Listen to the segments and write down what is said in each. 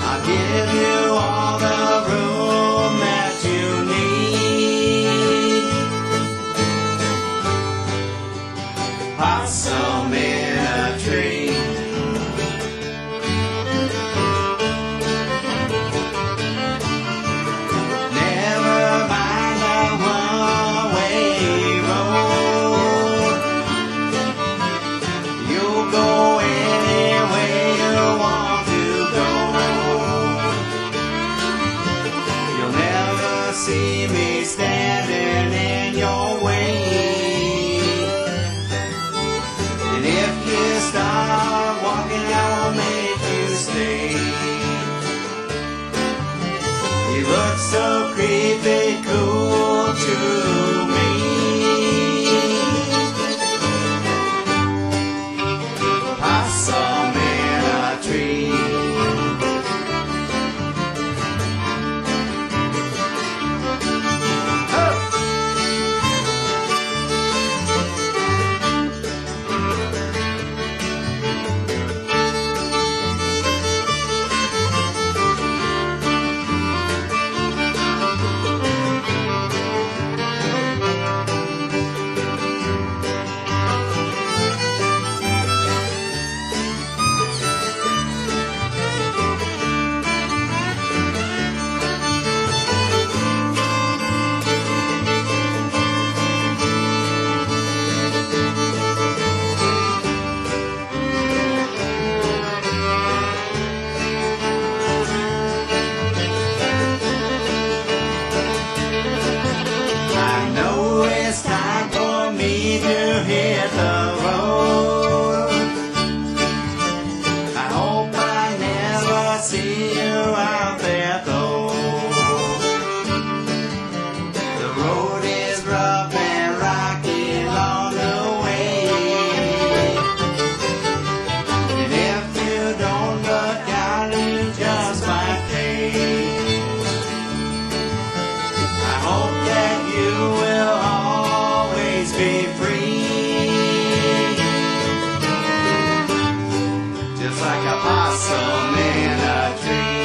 I'll give you all the room that you need. Possum in a tree. Never mind the one-way road. You'll go anywhere you want to go. You'll never see me standing in your way. And if you start walking, I'll make you stay. You look so creepy cool to me. Possum in a tree. I know it's time for me to hit the road. I hope I never see you out there though. The road is rough and rocky along the way. And if you don't look out, you just might pay. I hope that you will always be free, just like a possum in a tree.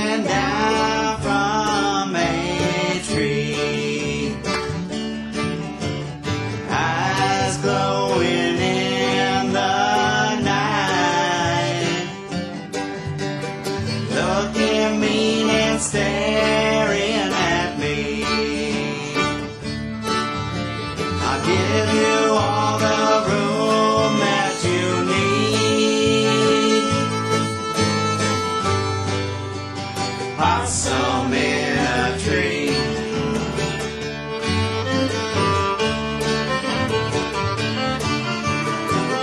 hanging down from a tree, eyes glowing in the night, looking mean and staring at me. I'll give you all the room that you need. Possum in a tree.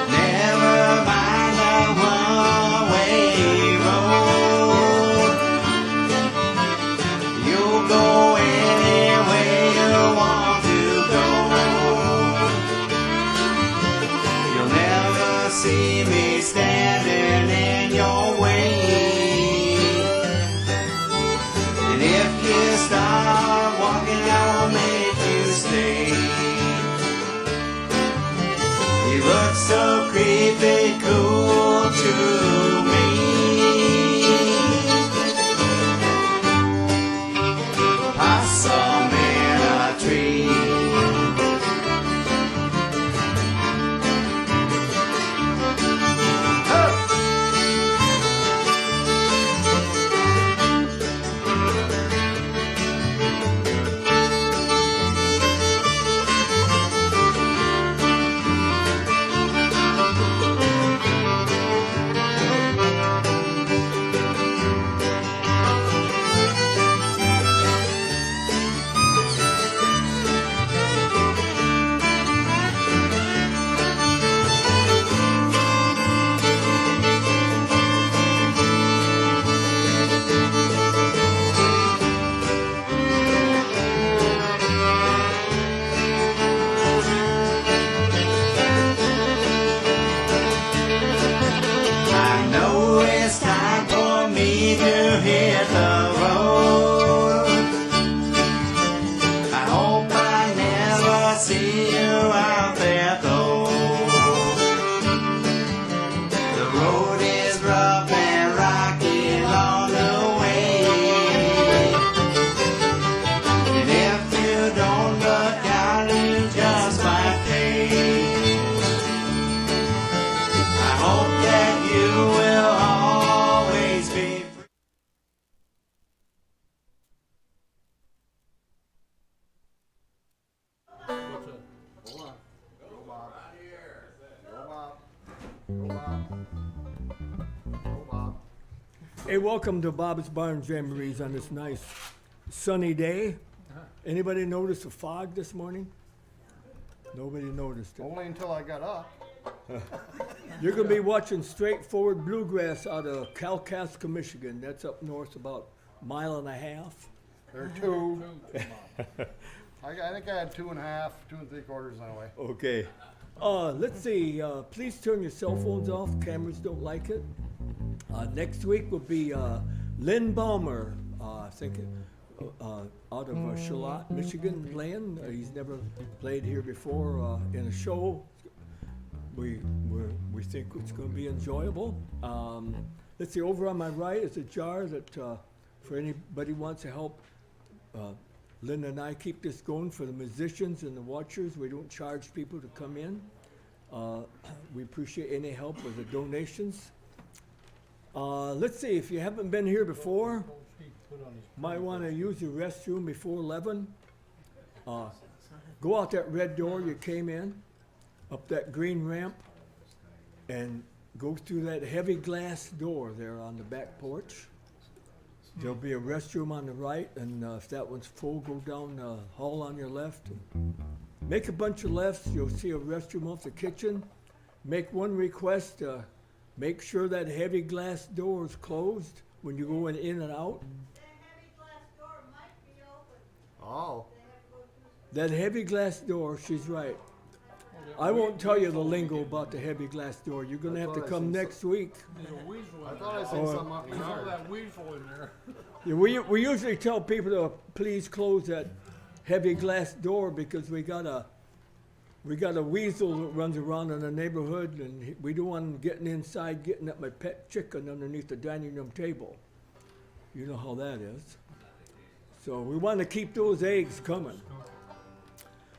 Never mind the one-way road. You'll go any way you want to go. You'll never see me standing in your way. And if you start walking, I'll make you stay. You look so creepy cool to me. Possum in a tree. I know it's time for me to hit the road. I hope I never see you out there though. The road is rough and rocky along the way. And if you don't look out, you just might pay. I hope that you will always be free. Hey, welcome to Bob's Barn Jamborees on this nice sunny day. Anybody notice the fog this morning? Nobody noticed it. Only until I got up. You're going to be watching Straight Forward Bluegrass out of Kalkaska, Michigan. That's up north about a mile and a half. There are two. I think I had 2.5, 2 3/4 anyway. Okay. Let's see. Please turn your cell phones off. Cameras don't like it. Next week will be Lynn Balmer, I think, out of Charlotte, Michigan. Lynn, he's never played here before in a show. We think it's going to be enjoyable. Let's see. Over on my right is a jar that for anybody who wants to help. Lynn and I keep this going for the musicians and the watchers. We don't charge people to come in. We appreciate any help with the donations. Let's see, if you haven't been here before, might want to use the restroom before 11. Go out that red door you came in, up that green ramp, and go through that heavy glass door there on the back porch. There'll be a restroom on the right, and if that one's full, go down the hall on your left. Make a bunch of lefts, you'll see a restroom off the kitchen. Make one request, make sure that heavy glass door is closed when you go in and out. That heavy glass door might be open. Oh. That heavy glass door, she's right. I won't tell you the lingo about the heavy glass door. You're going to have to come next week. There's a weasel I in thought I there. seen something up the There's yard. that weasel in there. Yeah, we usually tell people to please close that heavy glass door because we got a weasel that runs around in the neighborhood, and we don't want him getting inside, getting at my pet chicken underneath the dining room table. You know how that is. So we want to keep those eggs coming.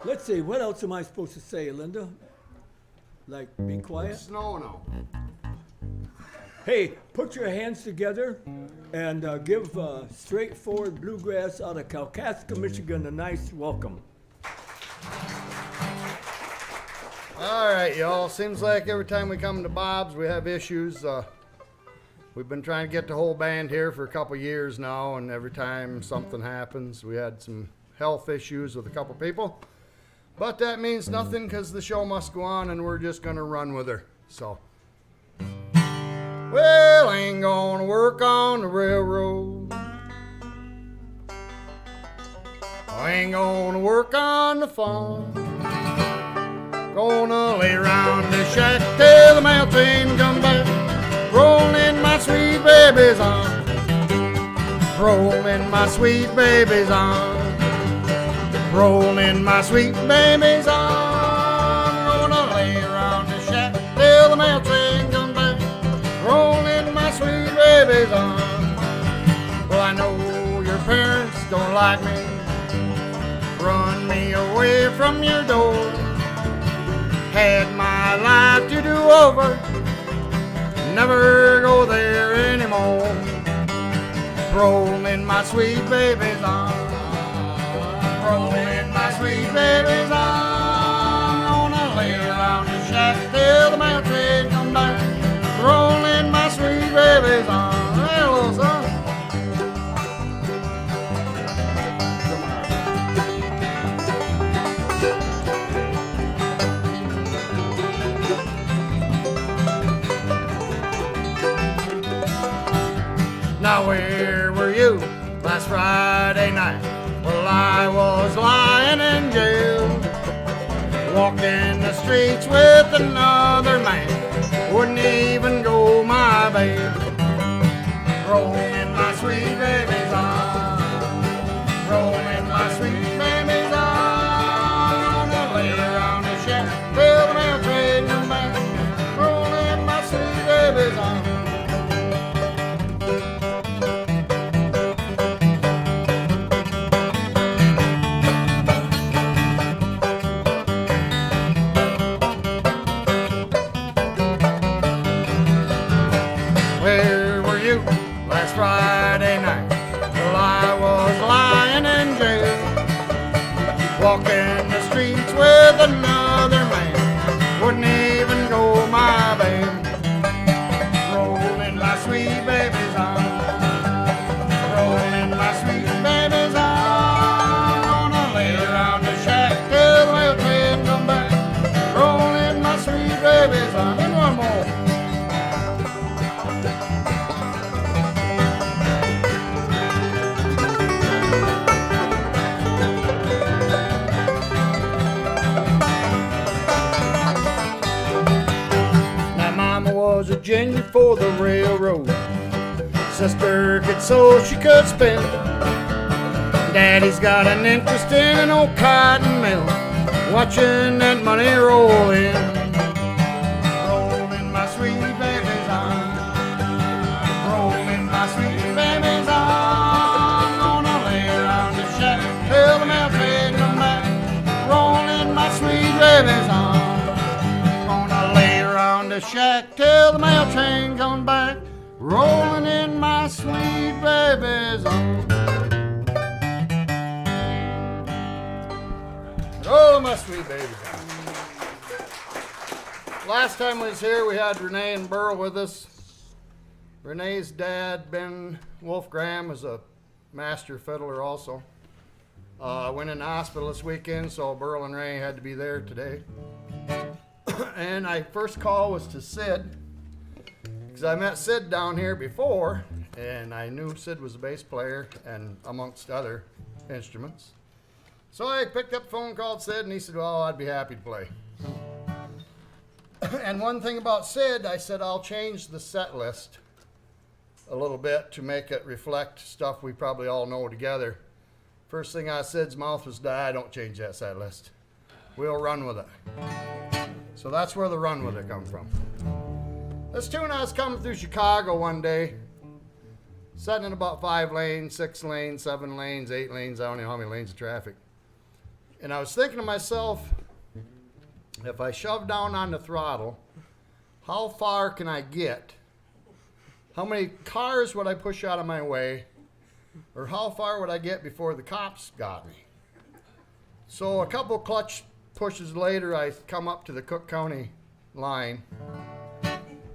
Let's see, what else am I supposed to say, Linda? Like, be quiet? Snow now. Hey, put your hands together and give Straight Forward Bluegrass out of Kalkaska, Michigan a nice welcome. All right, y'all. Seems like every time we come to Bob's, we have issues. We've been trying to get the whole band here for a couple years now, and every time something happens, we had some health issues with a couple people. But that means nothing because the show must go on, and we're just going to run with her. So, well, I ain't going to work on the railroad. I ain't going to work on the farm. Gonna lay around the shack till the mail train come back. Rolling my sweet baby's arms. Rolling my sweet baby's arms. Rolling my sweet baby's arms. Gonna lay around the shack till the mail train come back. Rolling my sweet baby's arms. Well, I know your parents don't like me. Run me away from your door. Had my life to do over, never go there anymore. Rolling my sweet baby's arms, rolling my sweet baby's arms. Gonna lay around the shack till the mail train come back. Rolling my sweet baby's arms. Hey, little son. Now where were you last Friday night? Well, I was lying in jail, walking the streets with another man, wouldn't even go my bail. Rolling my sweet baby's arms, rolling my sweet baby's arms. Gonna lay around the shack till the mail train come back. Rolling my sweet baby's arms. Friday night, well, I was lying in jail, walking the streets with another man, wouldn't even go my bail. Rolling my sweet baby's arms, rolling my sweet baby's arms. Gonna lay around the shack till the mail train come back. Rolling my sweet baby's arms. And one more. Was a ginger for the railroad. Sister could sew, she could spin. Daddy's got an interest in an old cotton mill, watching that money roll in. Rolling my sweet baby's arms, rolling my sweet baby's arms. Gonna lay around the shack till the mail train come back. Rolling my sweet baby's arms. The shack till the mail train comes back, rolling in my sweet baby's arms. Oh, my sweet baby's arms. Last time we was here, we had Rene and Burel with us. Rene's dad, Ben Wolfgram, was a master fiddler also. Went in the hospital this weekend, so Burel and Rene had to be there today. And my first call was to Sid, because I met Sid down here before, and I knew Sid was a bass player, and amongst other instruments. So I picked up the phone, called Sid, and he said, well, I'd be happy to play. And one thing about Sid, I said, I'll change the set list a little bit to make it reflect stuff we probably all know together. First thing out of Sid's mouth was, I don't change that set list. We'll run with it. So that's where the run with it come from. This tune, I was coming through Chicago one day, Sitting in about 5 lanes, 6 lanes, 7 lanes, 8 lanes, I don't know how many lanes of traffic. And I was thinking to myself, if I shove down on the throttle, how far can I get? How many cars would I push out of my way? Or how far would I get before the cops got me? So a couple clutch pushes later, I come up to the Cook County line.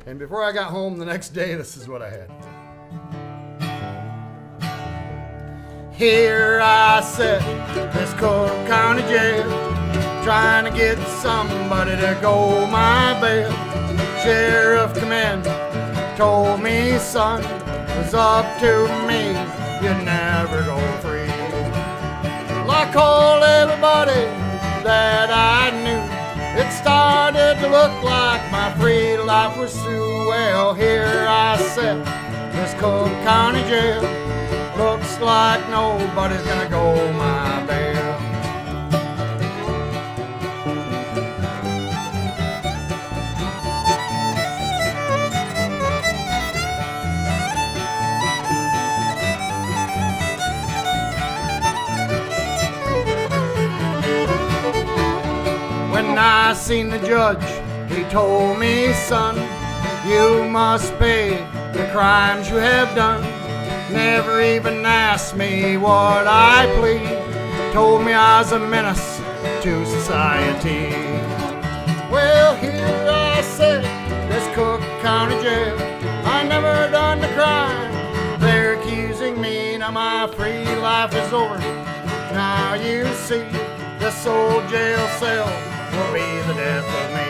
And before I got home the next day, this is what I had. Here I sit, this Cook County jail, trying to get somebody to go my bail. Sheriff come in, told me, son, it was up to me, you'd never go free. Well, I called everybody that I knew. It started to look like my free life was through. Well, here I sit, this Cook County jail, looks like nobody's gonna go my bail. When I seen the judge, he told me, son, you must pay the crimes you have done. Never even asked me what I plead. Told me I was a menace to society. Well, here I sit, this Cook County jail. I never done the crime. They're accusing me, now my free life is over. Now you see, this old jail cell will be the death of me.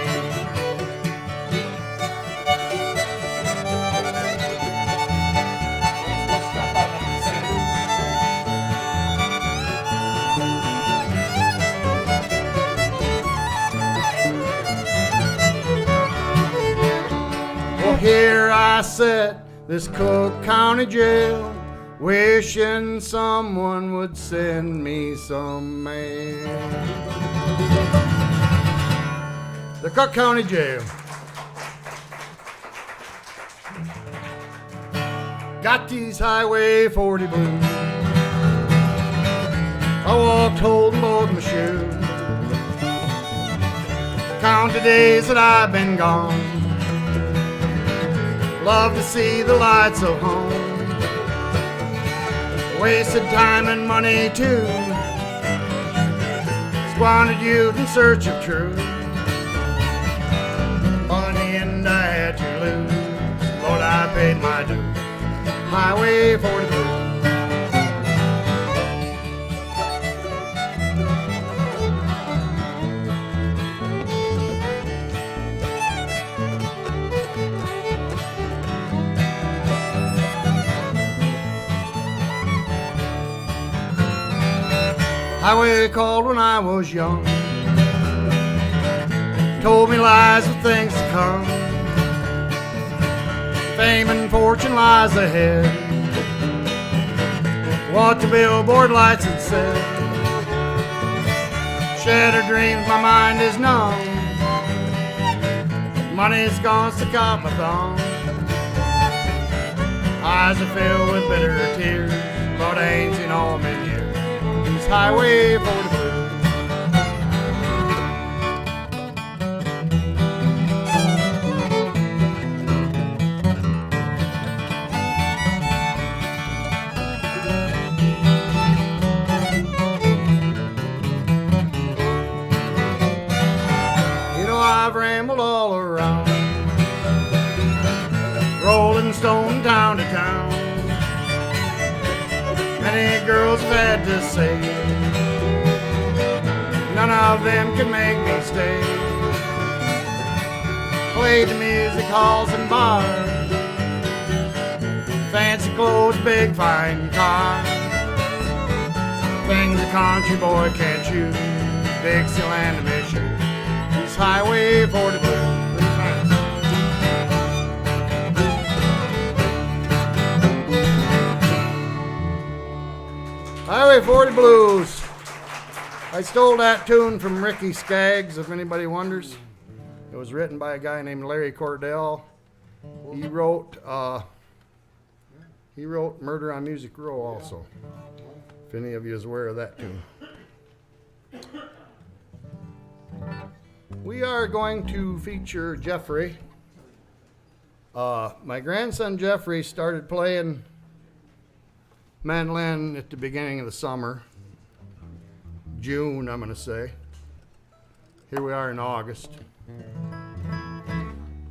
Here I sit, this Cook County jail, wishing someone would send me some mail. The Cook County jail. Got these Highway 40 blues. I walked holding both my shoes. Count the days that I've been gone. Love to see the lights of home. Wasted time and money too. Squandered youth in search of truth. But in the end I had to lose. Lord, I paid my dues. Highway 40 blues. Highway called when I was young. Told me lies of things to come. Fame and fortune lies ahead. What the billboard lights had said. Shattered dreams, my mind is numb. Money's gone to cop my thumb. Eyes are filled with bitter tears. Lord, I ain't seen all men years. Highway 40 blues. You know I've rambled all around, rolling stone town to town. Many girls have had to say, none of them can make me stay. Played the music halls and bars, fancy clothes, big fine cars. Things a country boy can't choose, Dixieland to Michigan, it's Highway 40 blues. Highway 40 blues. I stole that tune from Ricky Skaggs, if anybody wonders. It was written by a guy named Larry Cordell. He wrote He wrote Murder on Music Row also, if any of you is aware of that tune. We are going to feature Jeffrey. My grandson Jeffrey started playing mandolin at the beginning of the summer. June, I'm going to say. Here we are in August.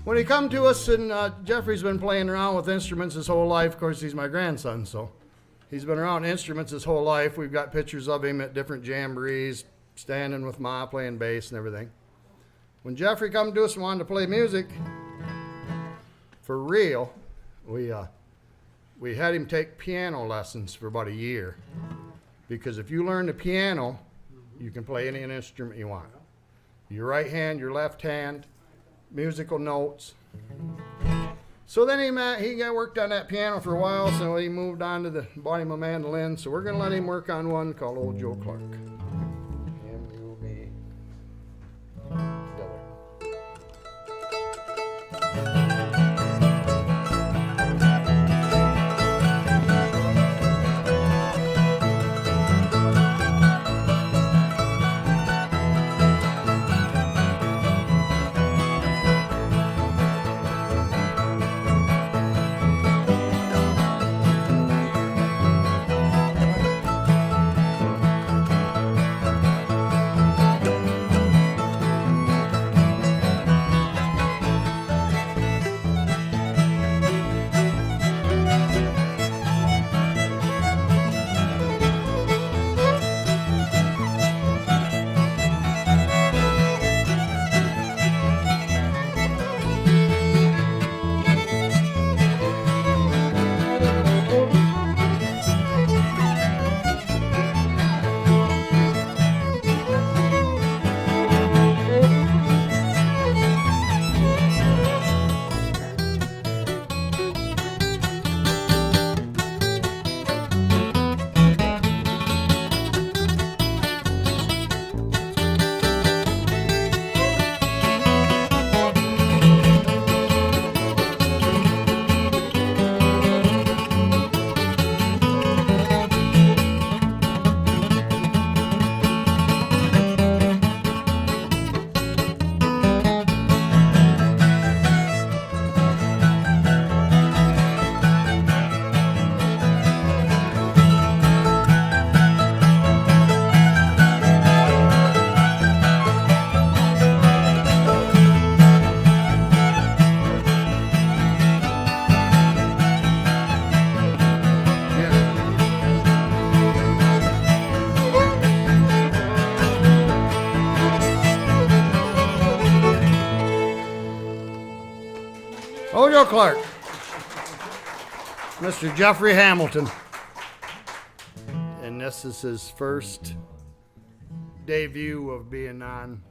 When he come to us, and Jeffrey's been playing around with instruments his whole life. Of course, he's my grandson, so he's been around instruments his whole life. We've got pictures of him at different jamborees, standing with Ma, playing bass and everything. When Jeffrey come to us and wanted to play music, for real, we had him take piano lessons for about a year. Because if you learn the piano, you can play any instrument you want. Your right hand, your left hand, musical notes. So then he got worked on that piano for a while, so he moved on to bought him a mandolin. So we're going to let him work on one called Old Joe Clark. Him, you, me, together. Old Joe Clark, Mr. Jeffrey Hamilton. And this is his first debut of being on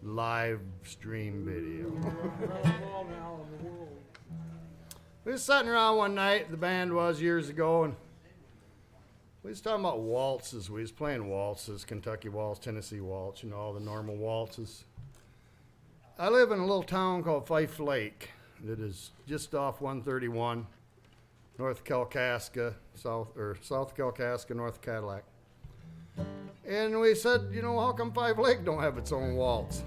live stream video. We was sitting around one night, the band was years ago, and we was talking about waltzes. We was playing waltzes, Kentucky waltz, Tennessee waltz, you know, all the normal waltzes. I live in a little town called Fife Lake that is just off 131, north Kalkaska, south Kalkaska, north Cadillac. And we said, you know, how come Fife Lake don't have its own waltz?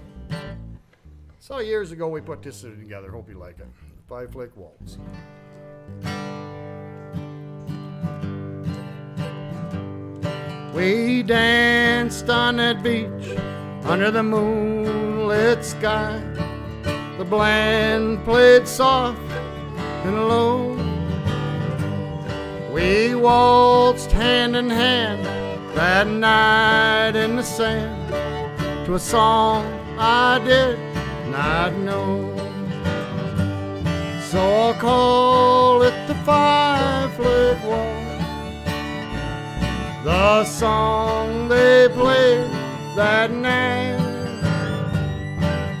So years ago we put this together. Hope you like it. Fife Lake Waltz. We danced on that beach under the moonlit sky. The band played soft and low. We waltzed hand in hand that night in the sand to a song I did not know. So I'll call it the Fife Lake Waltz, the song they played that night.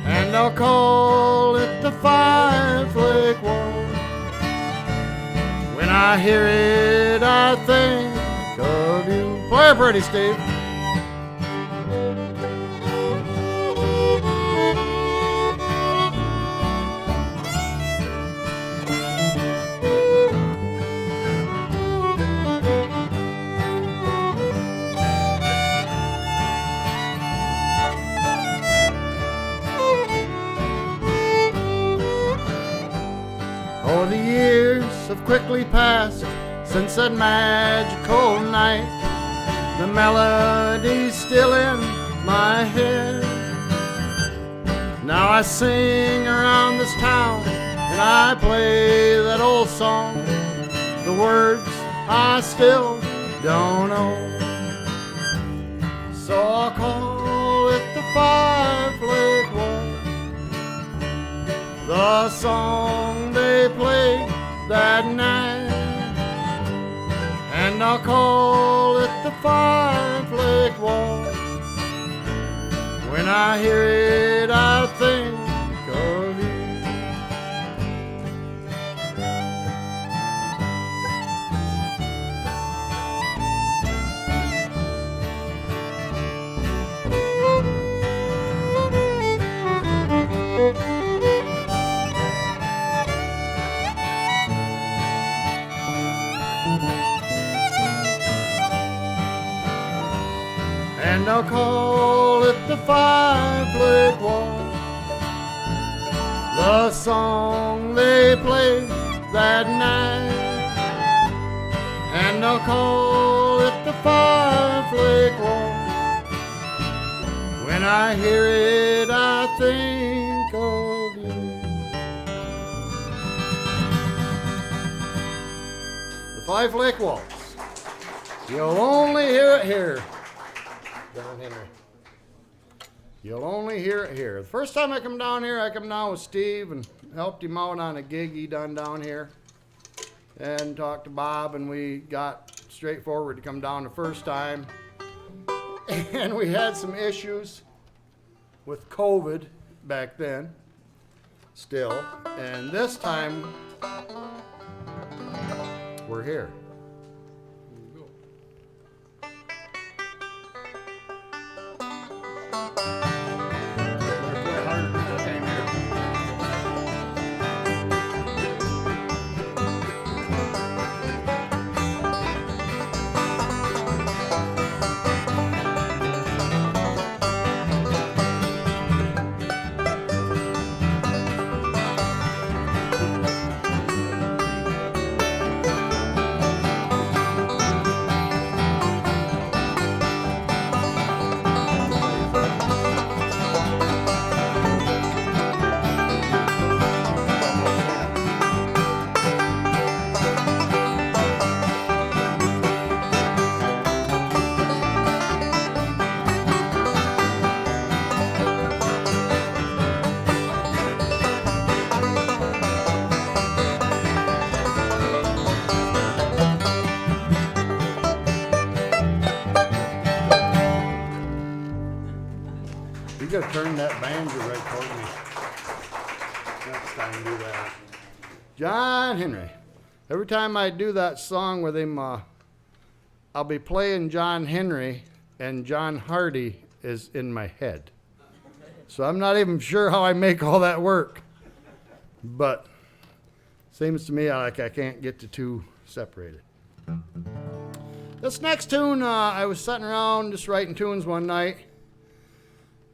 And I'll call it the Fife Lake Waltz. When I hear it, I think of you. Play it pretty, Steve. quickly passed since that magical night. The melody's still in my head. Now I sing around this town and I play that old song. The words I still don't know. So I'll call it the Fife Lake Waltz, the song they played that night. And I'll call it the Fife Lake Waltz. When I hear it, I think of you. And I'll call it the Fife Lake Waltz, the song they played that night. And I'll call it the Fife Lake Waltz. When I hear it, I think of you. The Fife Lake Waltz. You'll only hear it here. John Henry. You'll only hear it here. The first time I come down here, I come down with Steve and helped him out on a gig he done down here. And talked to Bob, and we got Straight Forward to come down the first time. And we had some issues with COVID back then, still. And this time, we're here. You gotta turn that banjo right toward me. Next time do that. John Henry. Every time I do that song with him, I'll be playing John Henry and John Hardy is in my head. So I'm not even sure how I make all that work. But seems to me like I can't get the two separated. This next tune, I was sitting around just writing tunes one night.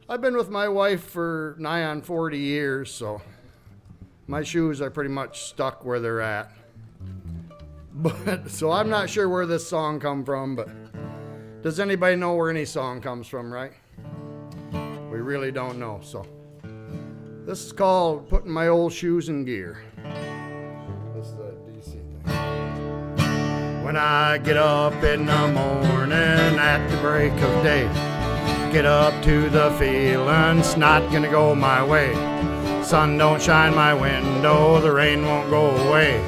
I've been with my wife for nigh on 40 years, so my shoes are pretty much stuck where they're at. But so I'm not sure where this song come from, but does anybody know where any song comes from, right? We really don't know, so this is called Putting My Old Shoes in Gear. This is the DC thing. When I get up in the morning at the break of day, get up to the feeling it's not gonna go my way. Sun don't shine my window, the rain won't go away.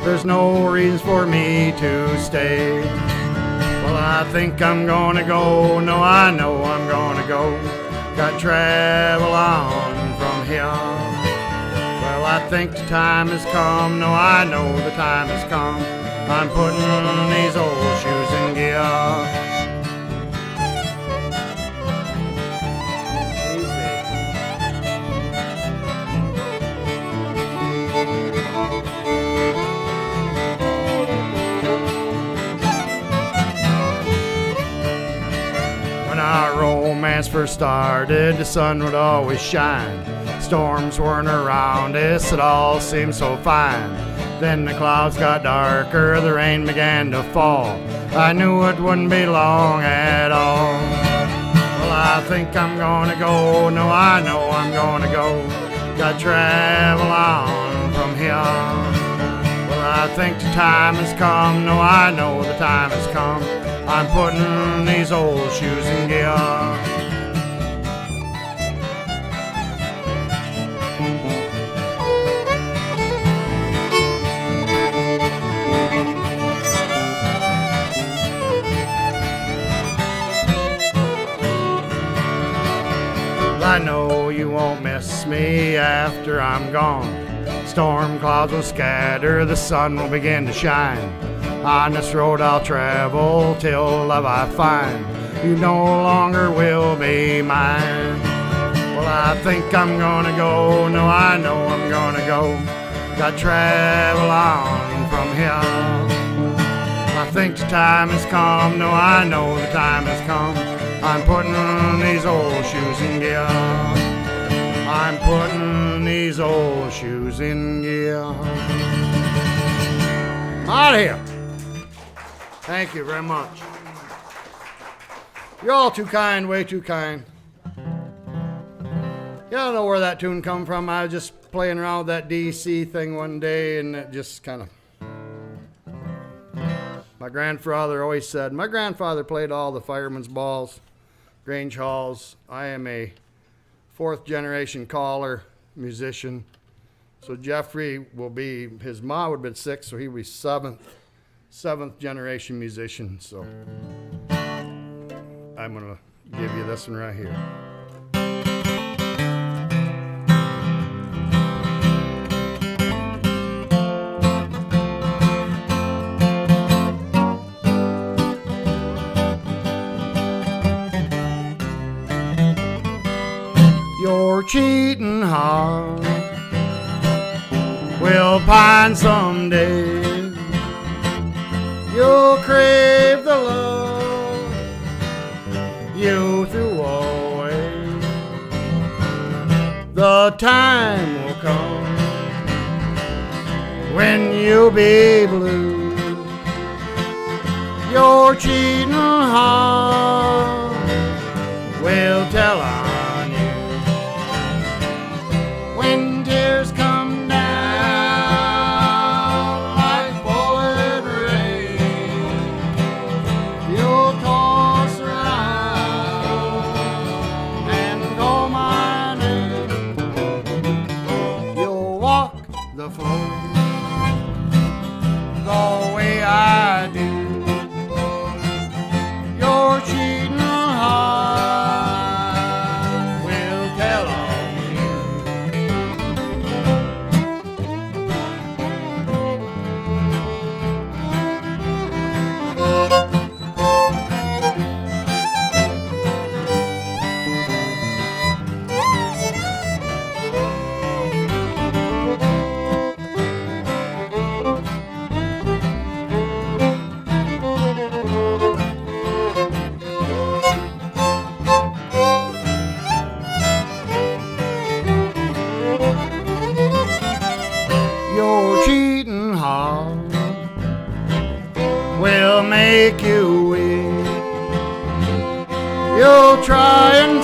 There's no reason for me to stay. Well, I think I'm gonna go, no, I know I'm gonna go. Got travel on from here. Well, I think the time has come, no, I know the time has come. I'm putting these old shoes in gear. When our romance first started, the sun would always shine. Storms weren't around us, it all seemed so fine. Then the clouds got darker, the rain began to fall. I knew it wouldn't be long at all. Well, I think I'm gonna go, no, I know I'm gonna go. Gotta travel on from here. Well, I think the time has come, no, I know the time has come. I'm putting these old shoes in gear. I know you won't miss me after I'm gone. Storm clouds will scatter, the sun will begin to shine. On this road I'll travel till love I find. You no longer will be mine. Well, I think I'm gonna go, no, I know I'm gonna go. Gotta travel on from here. I think the time has come, no, I know the time has come. I'm putting these old shoes in gear. I'm putting these old shoes in gear. Out of here. Thank you very much. You're all too kind, way too kind. You don't know where that tune come from. I was just playing around with that DC thing one day, and it just kind of... My grandfather always said, my grandfather played all the firemen's balls, Grange Halls. I am a fourth generation caller, musician. So Jeffrey will be, his mom would have been 6, so he would be seventh generation musician. So I'm gonna give you this one right here. Your cheating heart will pine someday. You'll crave the love you threw away. The time will come when you'll be blue. Your cheating heart will tell on when tears come down like falling rain. You'll toss around and call my name. You'll walk the floor the way I do. Your cheating heart will tell on. Your cheating heart will make you weak. You'll try and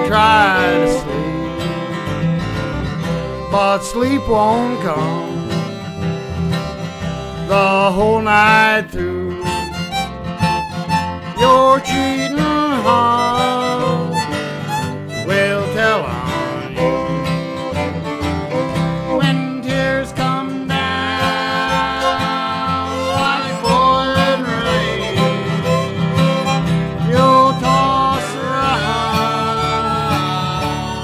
try to sleep, but sleep won't come the whole night through. Your cheating heart will tell on you when tears come down like pouring rain. You'll toss around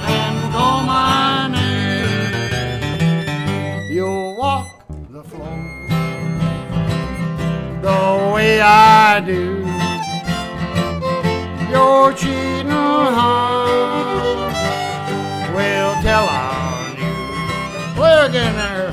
and call my name. You'll walk the floor the way I do. Your cheating heart will tell on you. Play again there.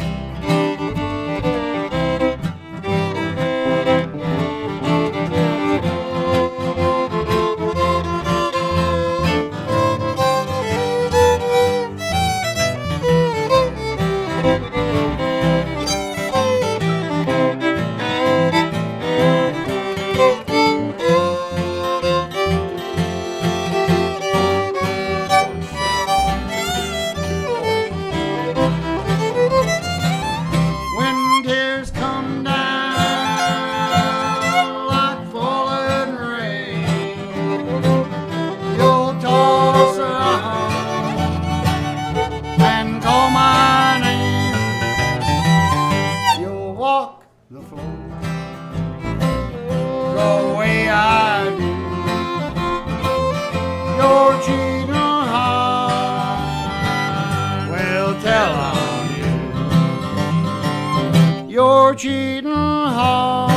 cheating heart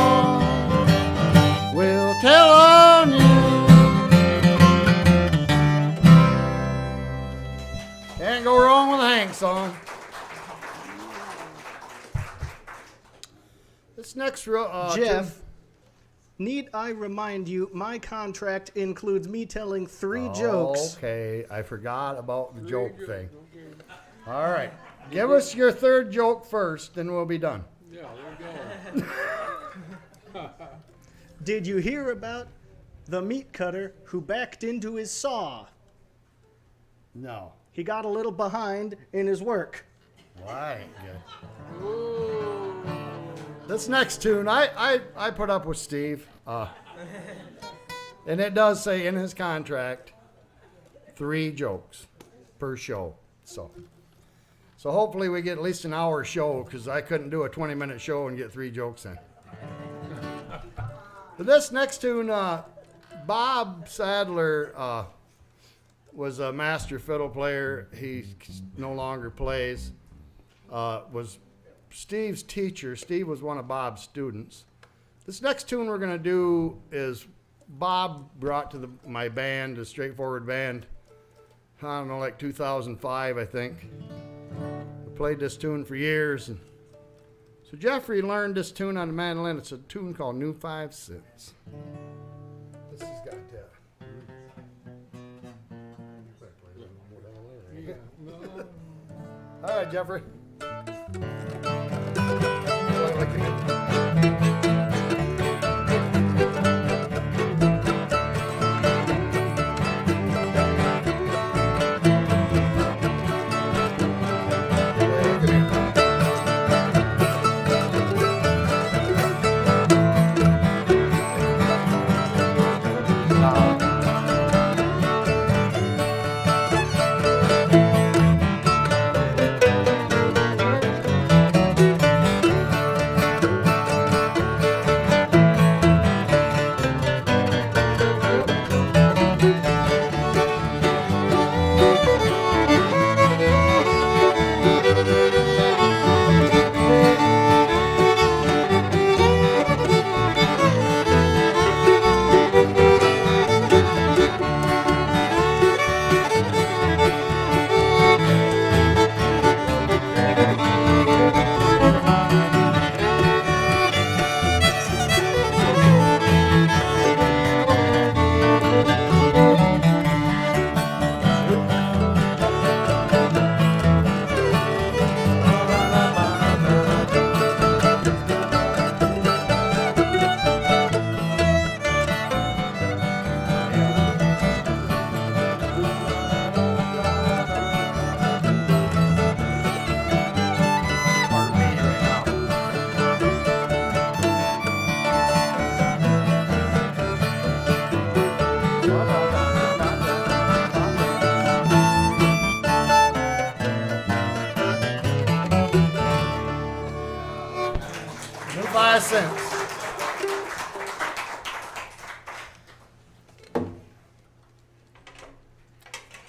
will tell on you. Can't go wrong with a Hank song. This next Jeff, need I remind you, my contract includes me telling 3 jokes. Okay, I forgot about the joke thing. All right, give us your third joke first, then we'll be done. Yeah, there we go. Did you hear about the meat cutter who backed into his saw? No. He got a little behind in his work. Right. This next tune, I put up with Steve. And it does say in his contract 3 jokes per show. So hopefully we get at least an hour show, because I couldn't do a 20-minute show and get 3 jokes in. But this next tune, Bob Saddler was a master fiddle player. He no longer plays. Was Steve's teacher. Steve was one of Bob's students. This next tune we're going to do is Bob brought to my band, the Straight Forward band, I don't know, like 2005, I think. We played this tune for years. And so Jeffrey learned this tune on the mandolin. It's a tune called New 5 Cents. This has got All right, Jeffrey.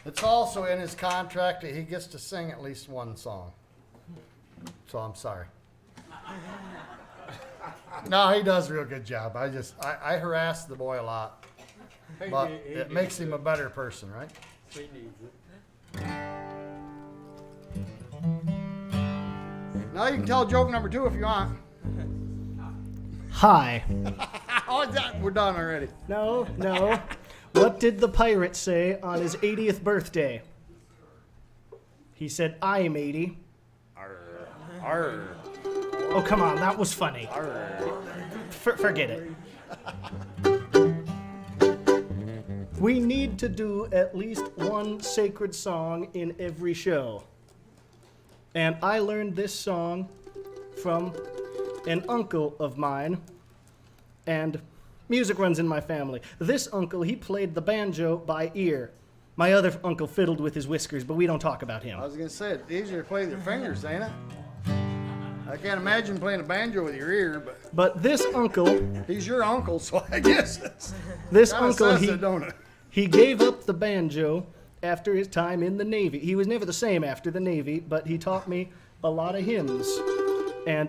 It's also in his contract that he gets to sing at least one song. So I'm sorry. No, he does a real good job. I harass the boy a lot. But it makes him a better person, right? He needs it. Now you can tell joke number 2 if you want. Hi. Oh, we're done already. No. What did the pirate say on his 80th birthday? He said, I'm 80. Arr. Arr. Oh, come on, that was funny. Arr. Forget it. We need to do at least one sacred song in every show. And I learned this song from an uncle of mine, and music runs in my family. This uncle, he played the banjo by ear. My other uncle fiddled with his whiskers, but we don't talk about him. I was going to say, it's easier to play with your fingers, ain't it? I can't imagine playing a banjo with your ear, But this uncle... He's your uncle, so I guess this uncle, don't it? He gave up the banjo after his time in the Navy. He was never the same after the Navy, but he taught me a lot of hymns. And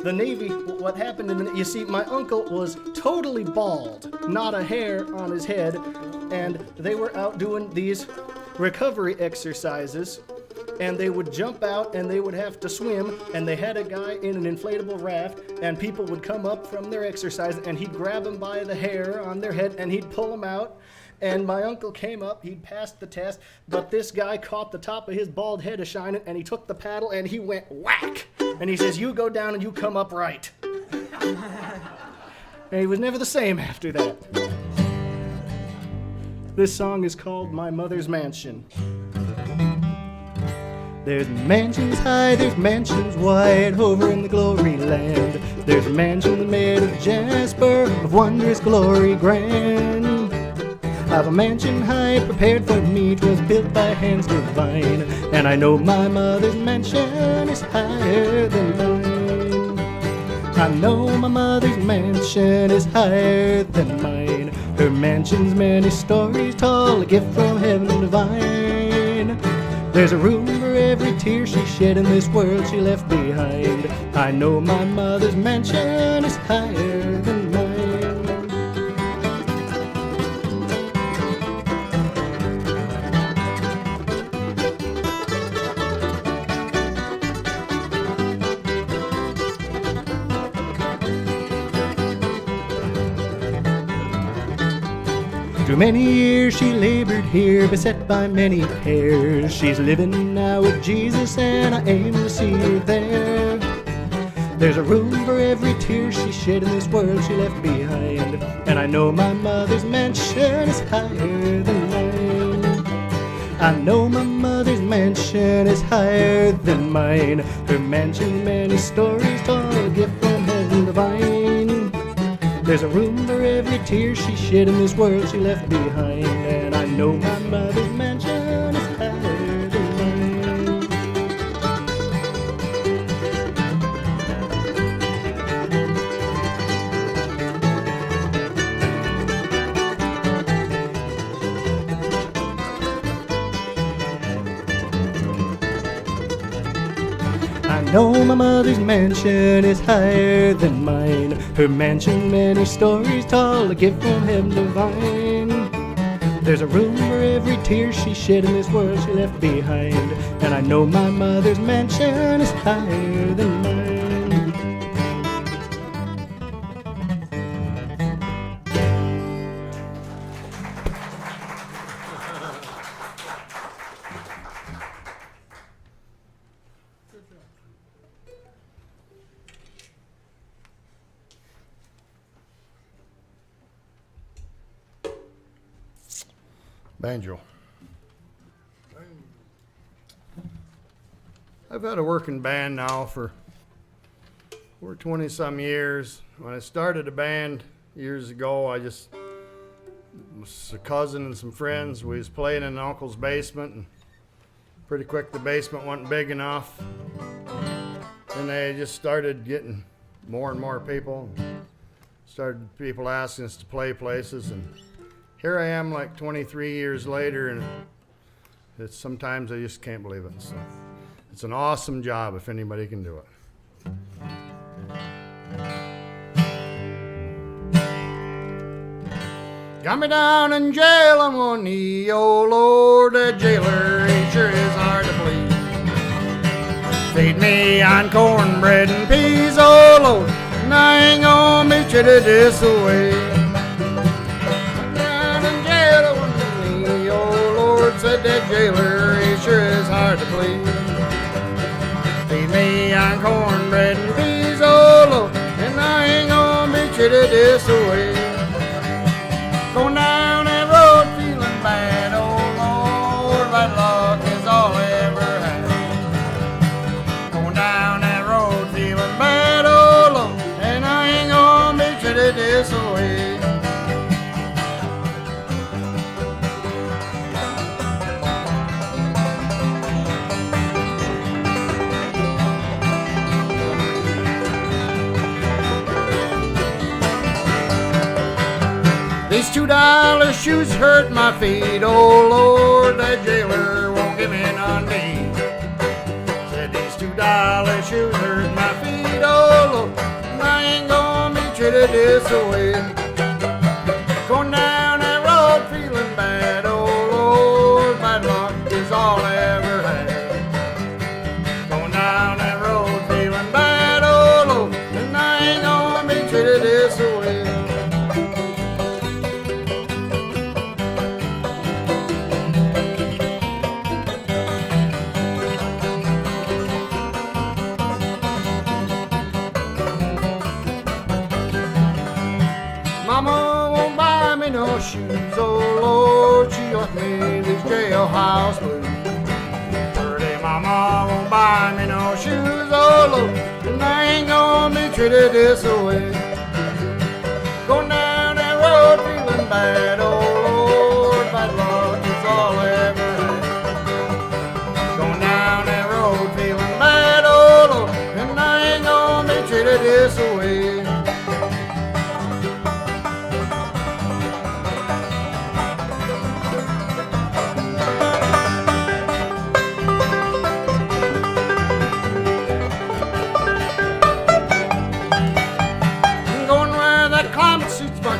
The Navy, what happened you see, my uncle was totally bald, not a hair on his head, and they were out doing these recovery exercises, and they would jump out and they would have to swim, and they had a guy in an inflatable raft, and people would come up from their exercise, and he'd grab them by the hair on their head, and he'd pull them out. And my uncle came up, he'd passed the test, but this guy caught the top of his bald head a-shining, and he took the paddle and he went whack. And he says, you go down and you come up right. And he was never the same after that. This song is called My Mother's Mansion. There's mansions high, there's mansions wide, over in the glory land. There's a mansion made of jasper, of wondrous glory grand. I've a mansion high prepared for me, 'twas built by hands divine, and I know my mother's mansion is higher than mine. I know my mother's mansion is higher than mine. Her mansion's many stories tall, a gift from heaven divine. There's a room for every tear she shed in this world she left behind. I know my mother's mansion is higher than mine. Through many years she labored here, beset by many cares. She's living now with Jesus, and I aim to see her there. There's a room for every tear she shed in this world she left behind, and I know my mother's mansion is higher than mine. I know my mother's mansion is higher than mine. Her mansion's many stories tall, a gift from heaven divine. There's a room for every tear she shed in this world she left behind, and I know my mother's mansion is higher than mine. I know my mother's mansion is higher than mine. Her mansion many stories tall, a gift from heaven divine. There's a room for every tear she shed in this world she left behind, and I know my mother's mansion is higher than mine. Banjo. I've had a working band now for over 20-some years. When I started a band years ago, I just was a cousin and some friends. We was playing in an uncle's basement, and pretty quick the basement wasn't big enough. And they just started getting more and more people. Started people asking us to play places, and here I am like 23 years later, and it's sometimes I just can't believe it. So it's an awesome job if anybody can do it. Got me down in jail on one knee, oh Lord, that jailer, he sure is hard to please. Feed me on cornbread and peas, oh Lord, and I ain't gonna meet you to this away. Said that jailer, he sure is hard to please. Feed me on cornbread and peas, oh Lord, and I ain't gonna beat you to this away. Going down that road feeling bad, oh Lord, bad luck is all I ever had. Going down that road feeling bad, oh Lord, and I ain't gonna beat you to this away. These $2 shoes hurt my feet, oh Lord, that jailer won't give in on me. Said these $2 shoes hurt my feet, oh treated this way. Going down that road feeling bad, oh Lord, bad luck is all I ever had. Going down that road feeling bad, oh Lord, and I ain't gonna be treated this way. Mama won't buy me no shoes, oh Lord, she left me these jailhouse blues. Pretty mama won't buy me no shoes, oh Lord, and I ain't gonna be treated this way. Going down that road feeling bad, oh Lord, bad luck is all I ever had. Going down that road feeling bad, oh Lord, and I ain't gonna be treated this way.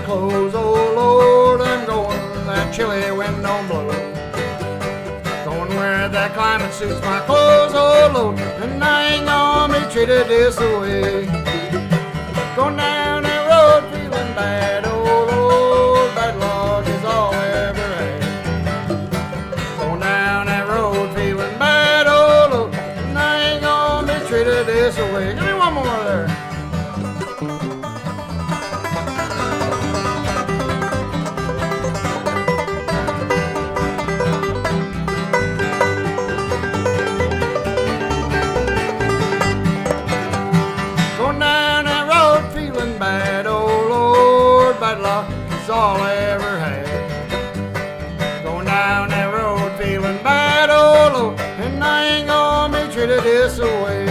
Clothes, oh Lord, I'm going that chilly wind don't blow. Going where that climate suits my clothes, oh Lord, and I ain't gonna be treated this way. Going down that road feeling bad, oh Lord, bad luck is all I ever had. Going down that road feeling bad, oh Lord, and I ain't gonna be treated this way. Give me one more there. All I ever had. Going down that road feeling bad, oh Lord, and I ain't gonna be treated this way.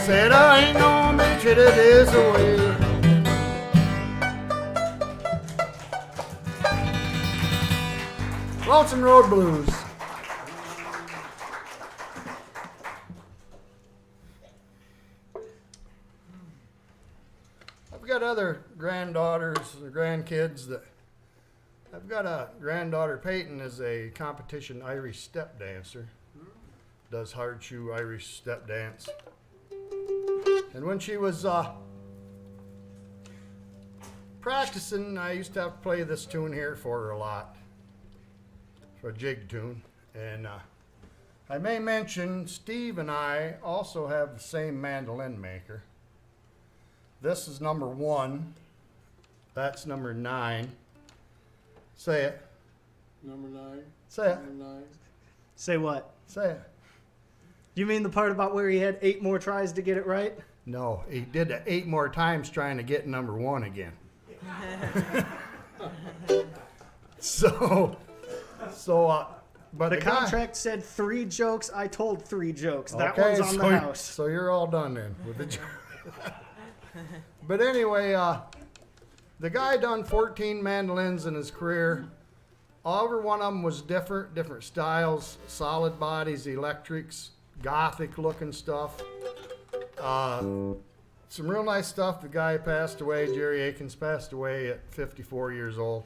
Said I ain't gonna be treated this way. Lonesome Road Blues. I've got other granddaughters or grandkids that I've got a granddaughter. Peyton is a competition Irish step dancer, does hard shoe Irish step dance. And when she was practicing, I used to have to play this tune here for her a lot, for a jig tune. And I may mention Steve and I also have the same mandolin maker. This is number 1. That's number 9. Say it. Number 9. Say it. Number 9. Say what? Say it. You mean the part about where he had 8 more tries to get it right? No, he did it 8 more times trying to get number 1 again. But The guy- contract said 3 jokes. I told 3 jokes. That Okay, one's on so the house. So you're all done then with the joke. But anyway, the guy done 14 mandolins in his career. Every one of them was different styles, solid bodies, electrics, gothic looking stuff. Some real nice stuff. The guy passed away, Jerry Akins, passed away at 54 years old.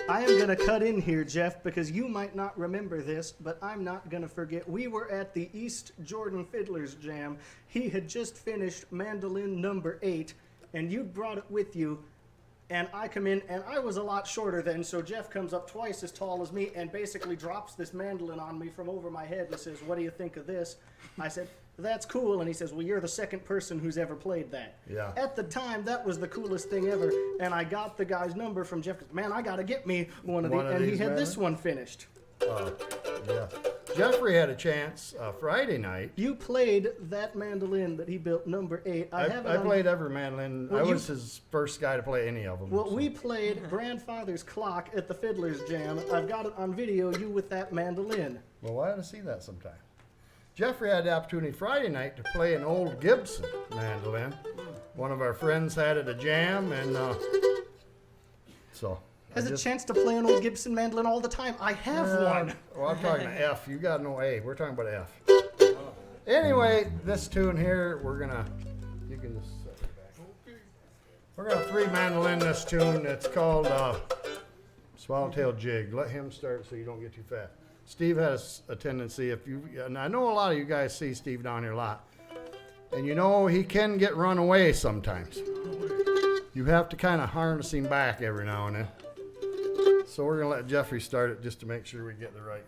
I am going to cut in here, Jeff, because you might not remember this, but I'm not going to forget. We were at the East Jordan Fiddlers Jam. He had just finished mandolin number 8, and you'd brought it with you. And I come in, and I was a lot shorter then, so Jeff comes up twice as tall as me and basically drops this mandolin on me from over my head and says, "What do you think of this?" I said, "That's cool." And he says, "Well, you're the second person who's ever played that." Yeah. At the time, that was the coolest thing ever. And I got the guy's number from Jeff. Man, I got to get me one of these. And he had this one finished. Yeah. Jeffrey had a chance Friday night. You played that mandolin that he built, number 8. I played every mandolin. Well, I was his first guy to play any of them. Well, so. we played Grandfather's Clock at the Fiddler's Jam. I've got it on video, you with that mandolin. Well, why don't I see that sometime? Jeffrey had the opportunity Friday night to play an old Gibson mandolin. One of our friends had at a jam, and so... Has a chance to play an old Gibson mandolin all the time. I have one. Well, I'm talking to F. You got no A. We're talking about F. Anyway, this tune here, you can just set it back. We're going to three mandolin this tune. It's called Swallowtail Jig. Let him start so you don't get too fast. Steve has a tendency, and I know a lot of you guys see Steve down here a lot, and you know he can get run away sometimes. You have to kind of harness him back every now and then. So we're going to let Jeffrey start it just to make sure we get the right.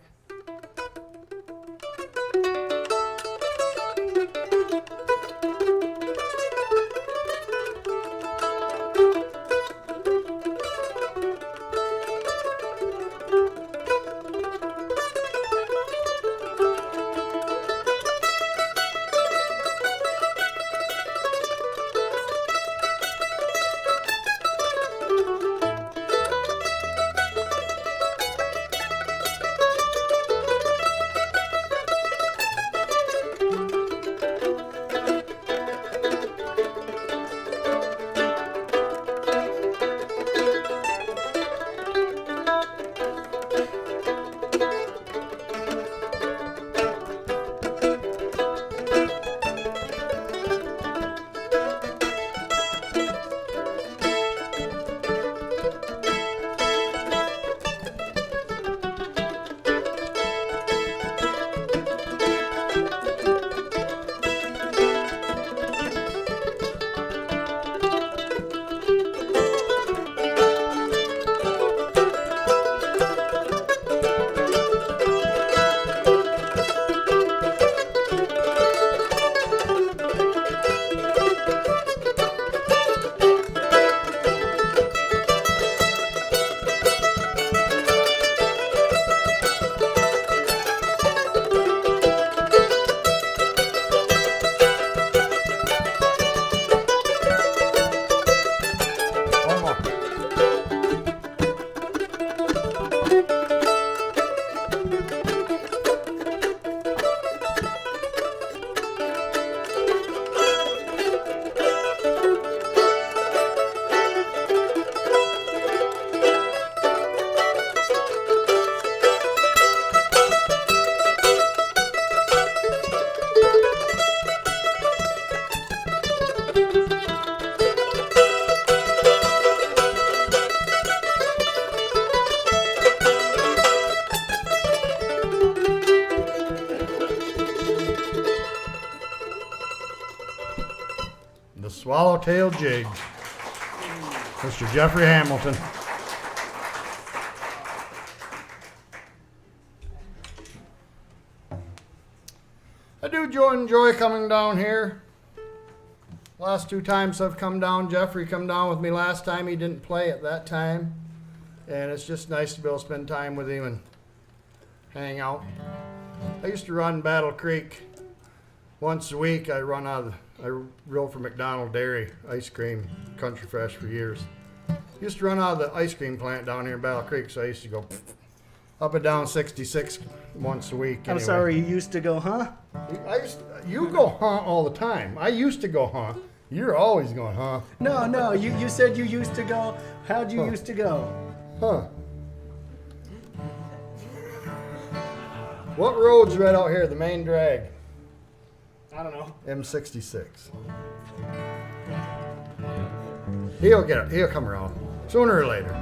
Swallowtail Jig, Mr. Jeffrey Hamilton. I do enjoy coming down here. Last two times I've come down, Jeffrey come down with me last time. He didn't play at that time. And it's just nice to be able to spend time with him and hang out. I used to run Battle Creek once a week. I rode for McDonald Dairy ice cream, Country Fresh for years. Used to run out of the ice cream plant down here in Battle Creek, so I used to go up and down 66 once a week. I'm sorry, you used to go, huh? You go, huh, all the time. I used to go, huh. You're always going, huh. No, you said you used to go. How'd you used to go? Huh. What road's right out here, the main drag? I don't know. M66. He'll come around sooner or later.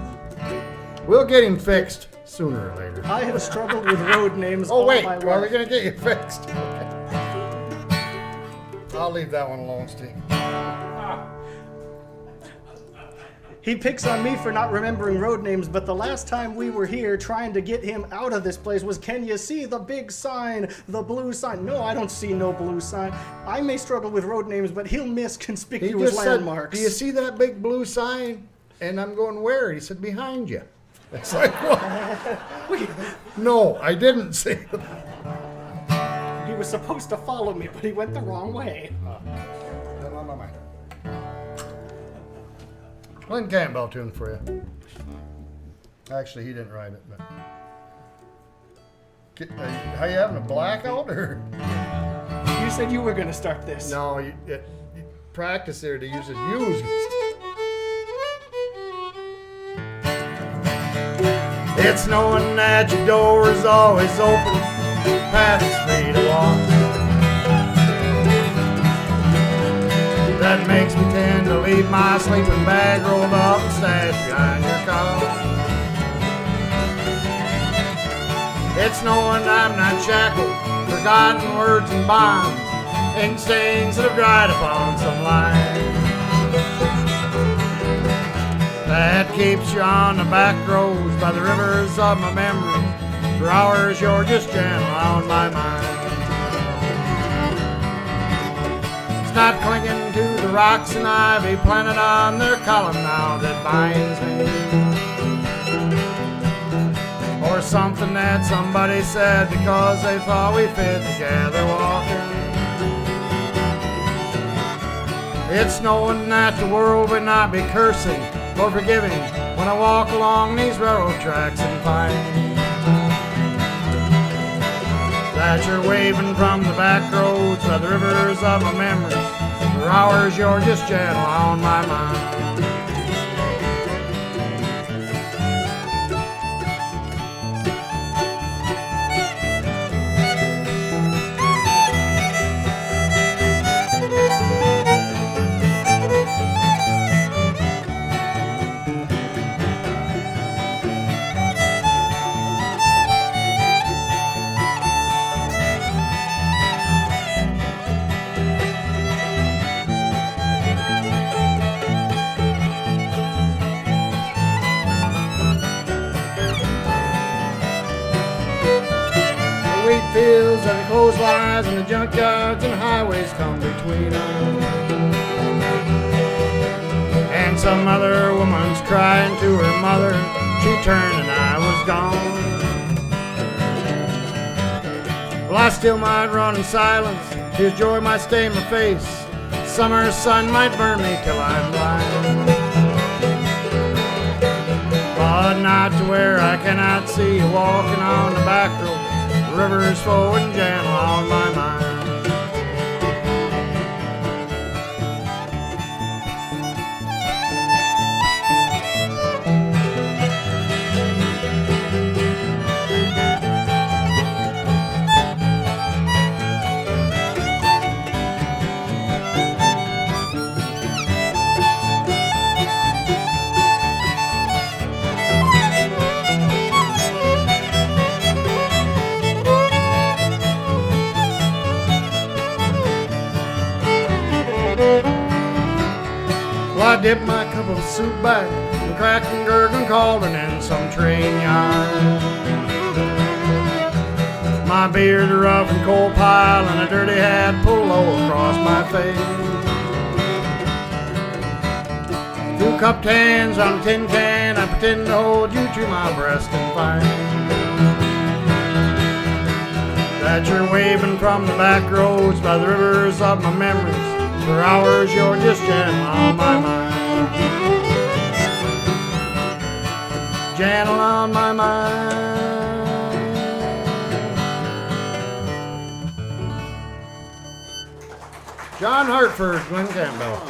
We'll get him fixed sooner or later. I have struggled with road names Oh all wait, my are we life. gonna get you fixed? I'll leave that one alone, Steve. He picks on me for not remembering road names, but the last time we were here trying to get him out of this place was, can you see the big sign, the blue sign? No, I don't see no blue sign. I may struggle with road names, but he'll miss He conspicuous just said, landmarks. "Do you see that big blue sign?" And I'm going, "Where?" He said, "Behind you." It's like, what? No, I didn't see it. He was supposed to follow me, but he went the wrong way. That's on my mind. Glenn Campbell tune for you. Actually, he didn't write it, but. How you having a blackout or? You said you were going to start this. No, you practice there to use it. Use. It's knowing that your door is always open, path is free to walk. that makes me tend to leave my sleeping bag rolled up and stashed behind your car. It's knowing I'm not shackled, forgotten words and bonds, ink stains that have dried upon some line. That keeps you on the back roads by the rivers of my memory. For hours you're just gentle on my mind. It's not clinging to the rocks and ivy planted on their column now that binds me, or something that somebody said because they thought we fit together walking. It's knowing that the world would not be cursing or forgiving when I walk along these railroad tracks and find that you're waving from the back roads by the rivers of my memories. For hours you're just gentle on my mind. Fields and the clotheslines and the junkyards and the highways come between us. And some other woman's crying to her mother. She turned and I was gone. Well, I still might run in silence. Tears joy might stain my face. Summer sun might burn me till I'm blind. But not to where I cannot see you walking on the back road. Rivers flowing gentle on my mind. I dip my cup of soup back and crack and gurgling cauldron in some train yard. My beard a rough and coal pile and a dirty hat pulled low across my face. 2 cupped hands on a tin can, I pretend to hold you to my breast and find that you're waving from the back roads by the rivers of my memories. For hours you're just gentle on my mind. Gentle on my mind. John Hartford, Glenn Campbell.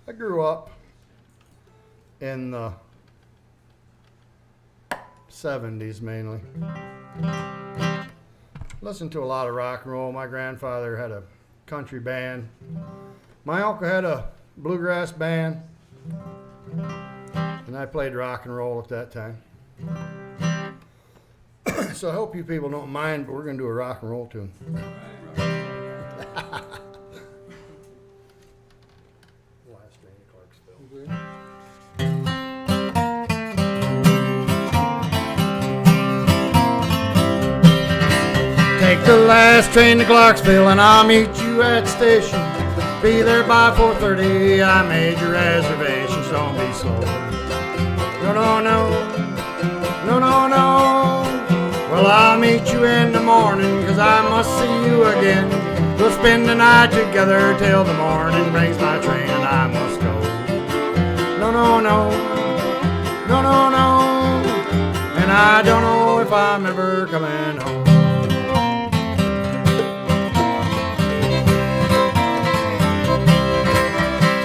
I grew up in the 70s mainly. Listened to a lot of rock and roll. My grandfather had a country band. My uncle had a bluegrass band. And I played rock and roll at that time. So I hope you people don't mind, but we're going to do a rock and roll tune. Take the last train to Clarksville and I'll meet you at the station. Be there by 4:30, I made your reservations, don't be slow. No, no, no, no, no, no. Well, I'll meet you in the morning, 'cause I must see you again. We'll spend the night together till the morning brings my train and I must go. No, no, no, no, no, no. And I don't know if I'm ever coming home.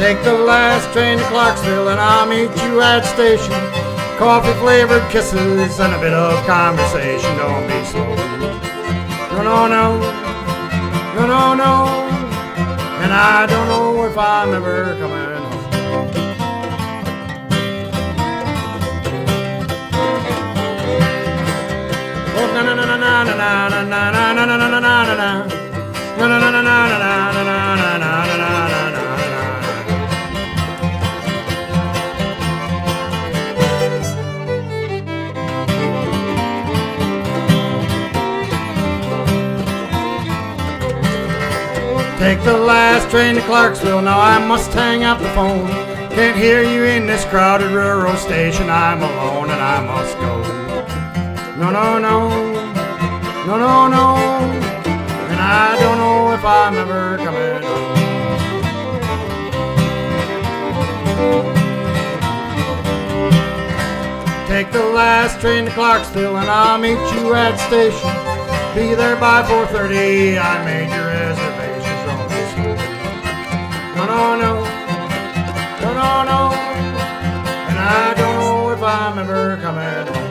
Take the last train to Clarksville and I'll meet you at station. Coffee flavored kisses and a bit of conversation. Don't be slow. No, no, no. No, no, no. And I don't know if I'm ever coming home. Oh, na na na na na na na na na na na na na na na na. Na na na na na na na na na na na na na. Take the last train to Clarksville, now I must hang up the phone. Can't hear you in this crowded rural station. I'm alone and I must go. No, no, no, no, no, no. And I don't know if I'm ever coming home. Take the last train to Clarksville and I'll meet you at station. Be there by 4:30, I made your reservation. No, no, no, no, no, no, and I don't know if I'm ever coming home.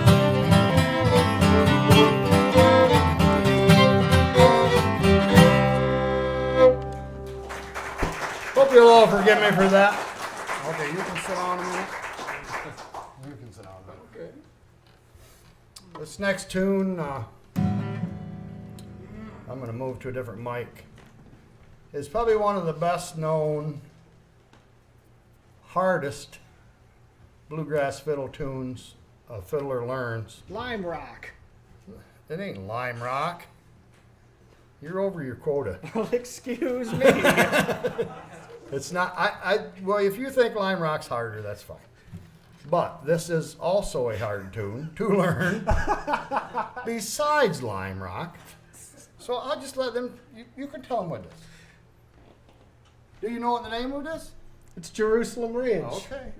Hope you'll all forgive me for that. Okay, you can sit on a minute. You can sit on a minute. Okay. This next tune, I'm going to move to a different mic. It's probably one of the best known, hardest bluegrass fiddle tunes a fiddler learns. Lime rock. It ain't lime rock. You're over your quota. Well, excuse me. It's not, well, if you think lime rock's harder, that's fine. But this is also a hard tune to learn besides lime rock. So I'll just let them, you can tell them what it is. Do you know what the name of this? It's Jerusalem Ridge. Okay.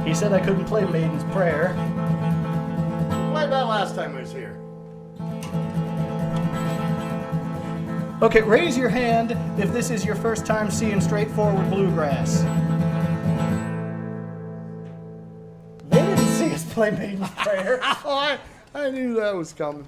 He said I couldn't play Maiden's Prayer. Played that last time I was here. Okay, raise your hand if this is your first time seeing Straight Forward Bluegrass. They didn't see us play Maiden's Prayer. Oh, I knew that was coming.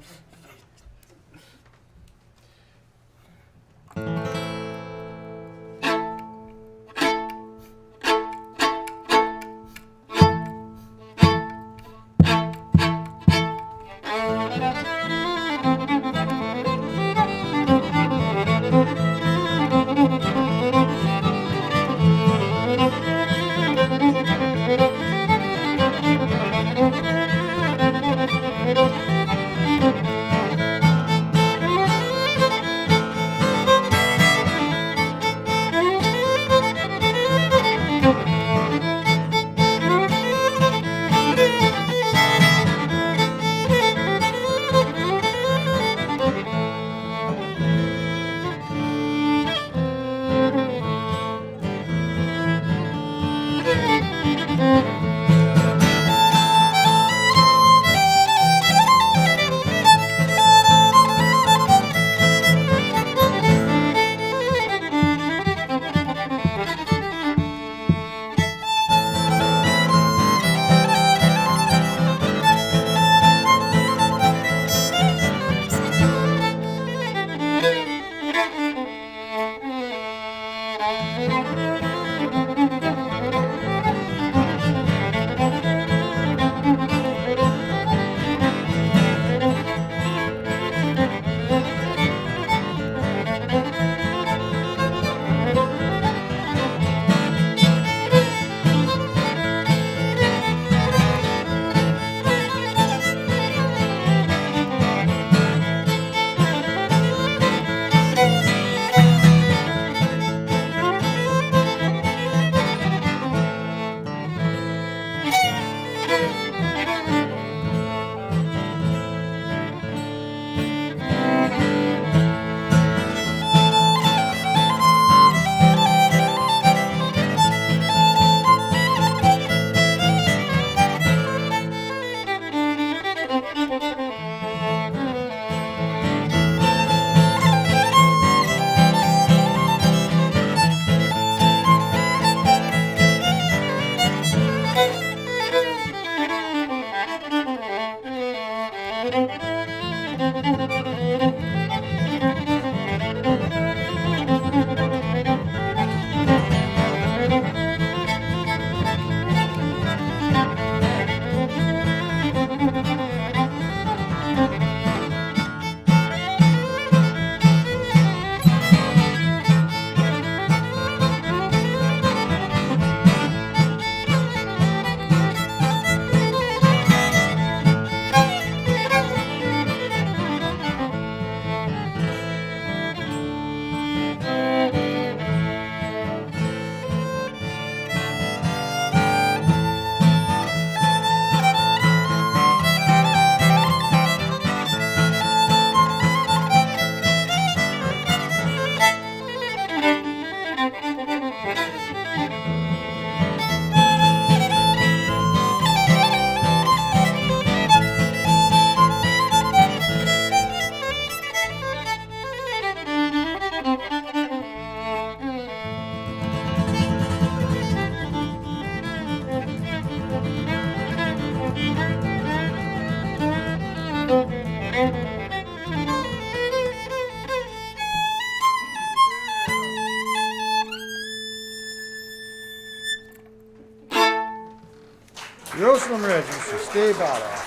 Jerusalem Ridge, Mr. Steev Pothof.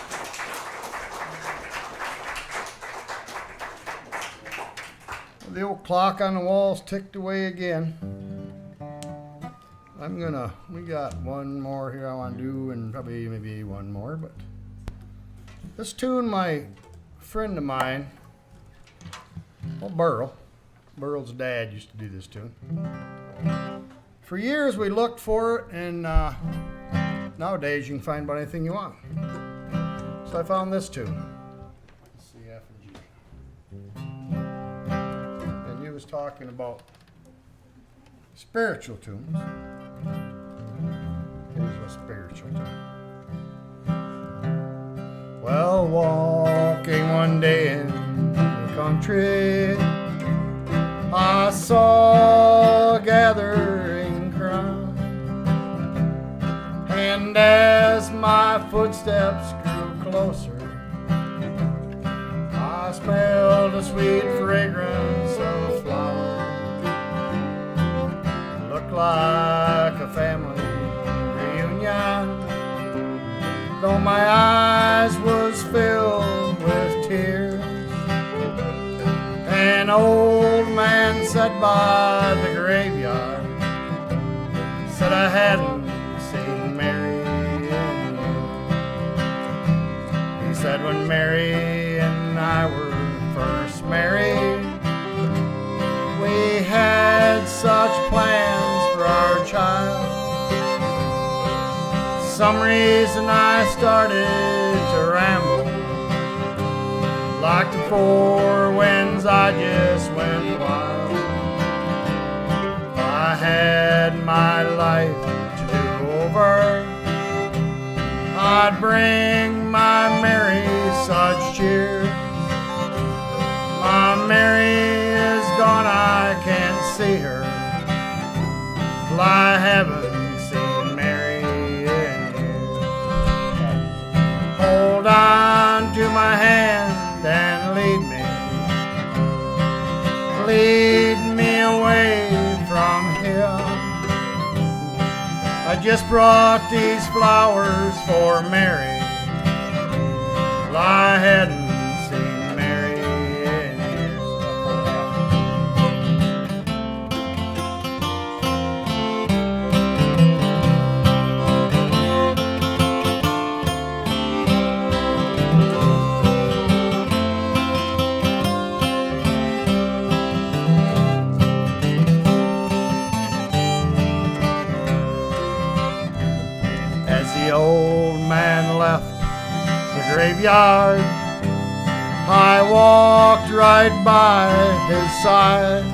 The old clock on the wall's ticked away again. We got one more here I want to do, and probably maybe one more, but this tune, my friend of mine, Burel's dad used to do this tune. For years we looked for it, and nowadays you can find about anything you want. So I found this tune. C, F, and G. And he was talking about spiritual tunes. Here's a spiritual tune. Well, walking one day in the country, I saw a gathering crowd, and as my footsteps grew closer, I smelled a sweet fragrance of flowers. Looked like a family reunion, though my eyes was filled with tears. An old man sat by the graveyard, said I hadn't seen Mary in years. He said when Mary and I were first married, we had such plans for our child. Some reason I started to ramble, like the four winds I just went wild. If I had my life to do over, I'd bring my Mary such cheer. My Mary is gone, I can't see her. Well, I haven't seen Mary in years. Hold on to my hand and lead me away from here. I just brought these flowers for Mary. Well, I hadn't seen Mary in years. The old man left the graveyard, I walked right by his side.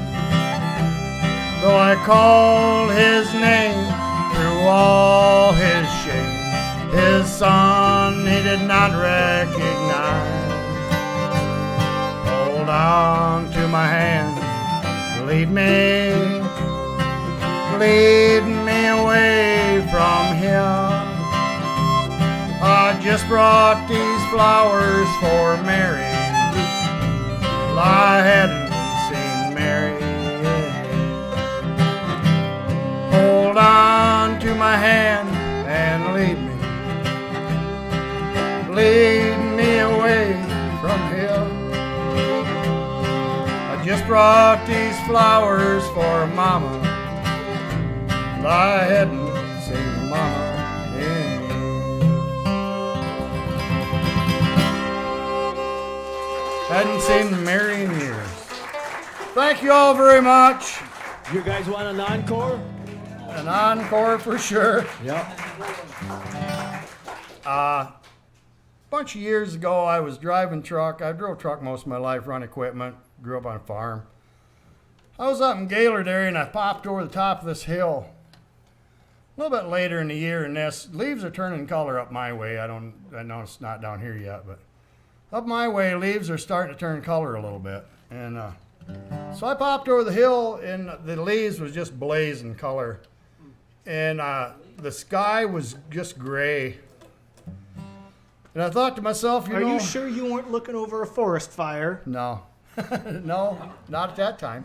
Though I called his name through all his shame, his son he did not recognize. Hold on to my hand, lead me away from here. I just brought these flowers for Mary. Well, I hadn't seen Mary yet. Hold on to my hand and lead me away from here. I just brought these flowers for Mama. Well, I hadn't seen Mama. Hadn't seen Mary in years. Thank you all very much. You guys want an encore? An encore for sure. Yep. Bunch of years ago, I was driving truck. I drove truck most of my life, run equipment, grew up on a farm. I was up in Gaylord area and I popped over the top of this hill. A little bit later in the year, and this leaves are turning color up my way. I know it's not down here yet, but up my way, leaves are starting to turn color a little bit. And so I popped over the hill, and the leaves was just blazing color. And the sky was just gray. And I thought to myself, Are you sure you weren't looking over a forest fire? No. No, not at that time.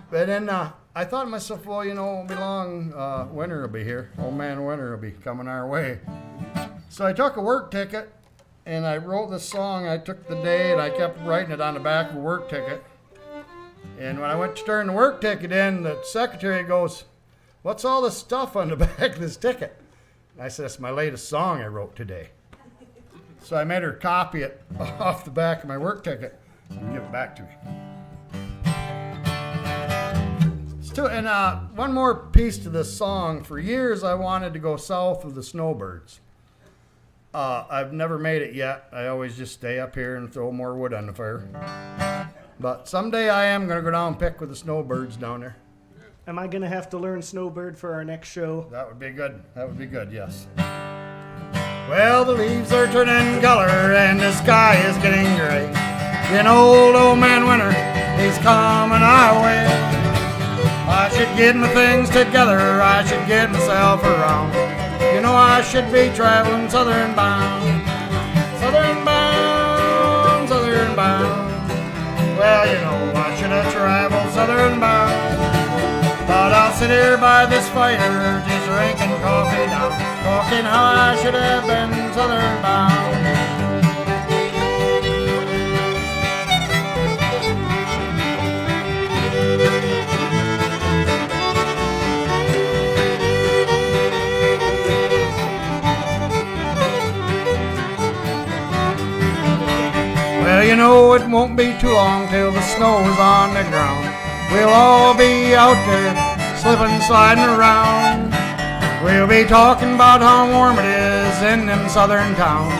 But then I thought to myself, well, it won't be long. Winter will be here. Old man winter will be coming our way. So I took a work ticket. And I wrote this song. I took the day and I kept writing it on the back of a work ticket. And when I went to turn the work ticket in, the secretary goes, "What's all this stuff on the back of this ticket?" And I said, "It's my latest song I wrote today." So I made her copy it off the back of my work ticket and give it back to me. And one more piece to this song. For years I wanted to go south of the snowbirds. I've never made it yet. I always just stay up here and throw more wood on the fire. But someday I am going to go down and pick with the snowbirds down there. Am I going to have to learn Snowbird for our next show? That would be good. That would be good, yes. Well, the leaves are turning color and the sky is getting gray. And old man winter, he's coming our way. I should get my things together. I should get myself around. I should be traveling southern bound. Southern bound, southern bound. Well, I should have traveled southern bound. But I'll sit here by this fire, just drinking coffee now, talking how I should have been southern bound. Well, it won't be too long till the snow is on the ground. We'll all be out there slipping, sliding around. We'll be talking about how warm it is in them southern towns.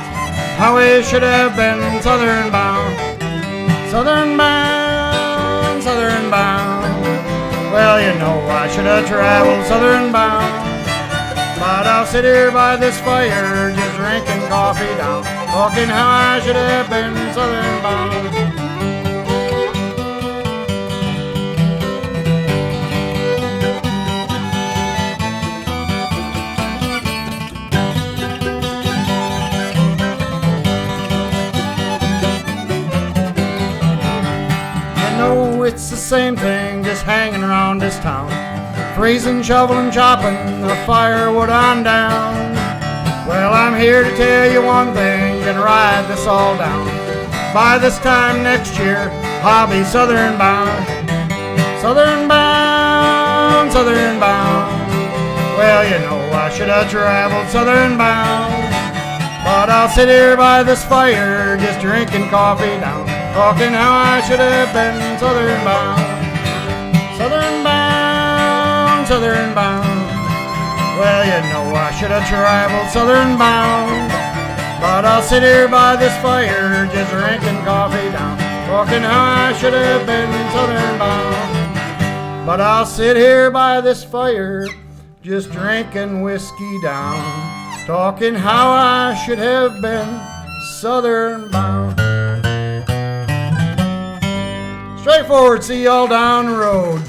How we should have been southern bound. Southern bound, southern bound. Well, I should have traveled southern bound. But I'll sit here by this fire, just drinking coffee down, talking how I should have been southern bound. It's the same thing, just hanging around this town. Freezing, shoveling, chopping the firewood on down. Well, I'm here to tell you one thing and ride this all down. By this time next year, I'll be southern bound. Southern bound, southern bound. Well, I should have traveled southern bound. But I'll sit here by this fire, just drinking coffee down, talking how I should have been southern bound. Southern bound, southern bound. Well, I should have traveled southern bound. But I'll sit here by this fire, just drinking coffee down, talking how I should have been southern bound. But I'll sit here by this fire, just drinking whiskey down, talking how I should have been southern bound. Straight forward, see y'all down the road.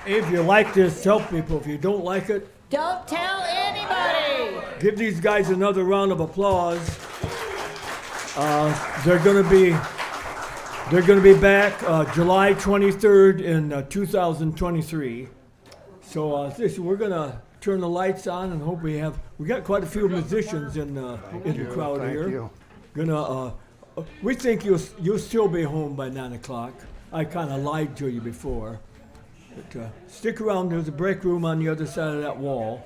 If you like this, tell people. If you don't like it, Don't tell anybody. give these guys another round of applause. They're gonna be back July 23rd in 2023. So we're gonna turn the lights on and hope we got quite a few musicians in the crowd Thank here. you. We think you'll still be home by 9 o'clock. I kind of lied to you before. But stick around. There's a break room on the other side of that wall.